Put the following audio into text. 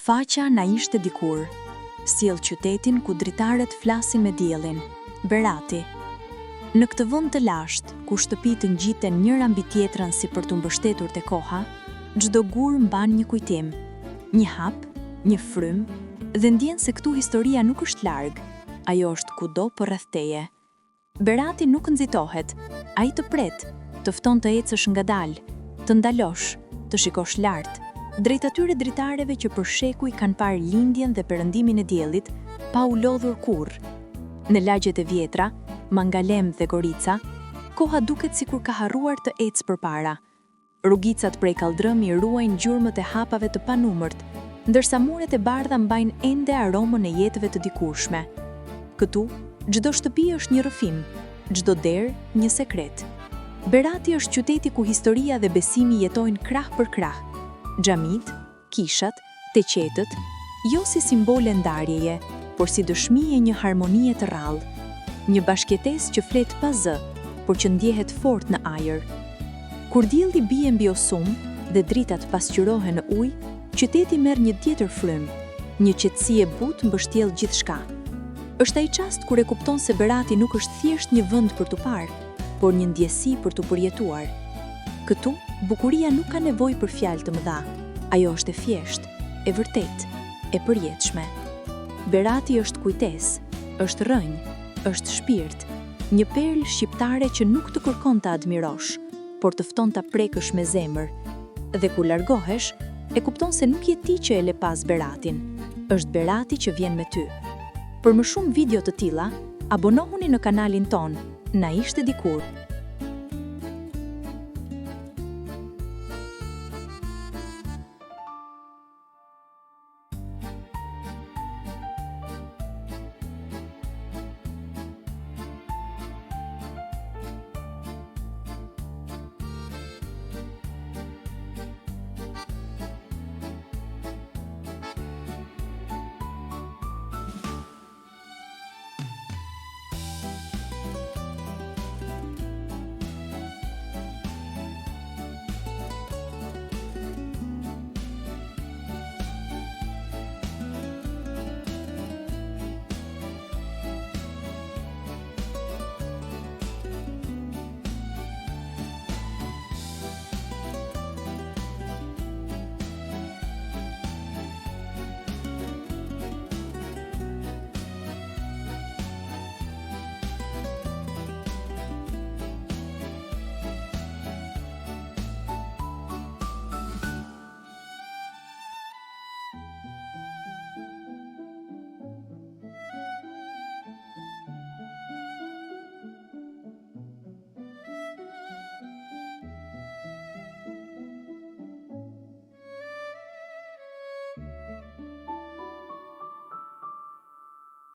Faqja na ishte dikur. Sjell qytetin ku dritaret flasin me diellin. Berati. Në këtë vend të lashtë, ku shtëpitë ngjiten njëra mbi tjetrën si për t'u mbështetur te koha, çdo gur mban një kujtim, një hap, një frym, dhe ndjen se këtu historia nuk është larg, ajo është kudo përreth teje. Berati nuk nxitohet, ai të pret, të fton të ecësh ngadalë, të ndalosh, të shikosh lart, drejt atyre dritareve që për shekuj kanë parë lindjen dhe perëndimin e diellit, pa u lodhur kurrë. Në lagjet e vjetra, Mangalem dhe Gorica, koha duket sikur ka harruar të ecë përpara. Rrugicat prej kaldrëmi ruajnë gjurmët e hapave të panumërt, ndërsa muret e bardha mbajnë ende aromën e jetëve të dikurshme. Këtu, çdo shtëpi është një rrëfim, çdo derë një sekret. Berati është qyteti ku historia dhe besimi jetojnë krah për krah. Xhamit, kishat, teqetët, jo si simbole ndarjeje, por si dëshmi e një harmonie të rrallë. Një bashkëtesë që flet pa zë, por që ndjehet fort në ajër. Kur dielli bie mbi osum dhe dritat pasqyrohen në ujë, qyteti merr një tjetër frym, një qetësi e butë mbështjell gjithçka. Është ai çast kur e kupton se Berati nuk është thjesht një vend për t'u parë, por një ndjesi për t'u përjetuar. Këtu, bukuria nuk ka nevojë për fjalë të mëdha. Ajo është e thjeshtë, e vërtetë, e përjetshme. Berati është kujtesë, është rrënjë, është shpirt, një perlë shqiptare që nuk të kërkon të admirosh, por të fton ta prekësh me zemër. Dhe kur largohesh, e kupton se nuk je ti që e le pas Beratin, është Berati që vjen me ty. Për më shumë video të tilla, abonohuni në kanalin ton, Na ishte dikur.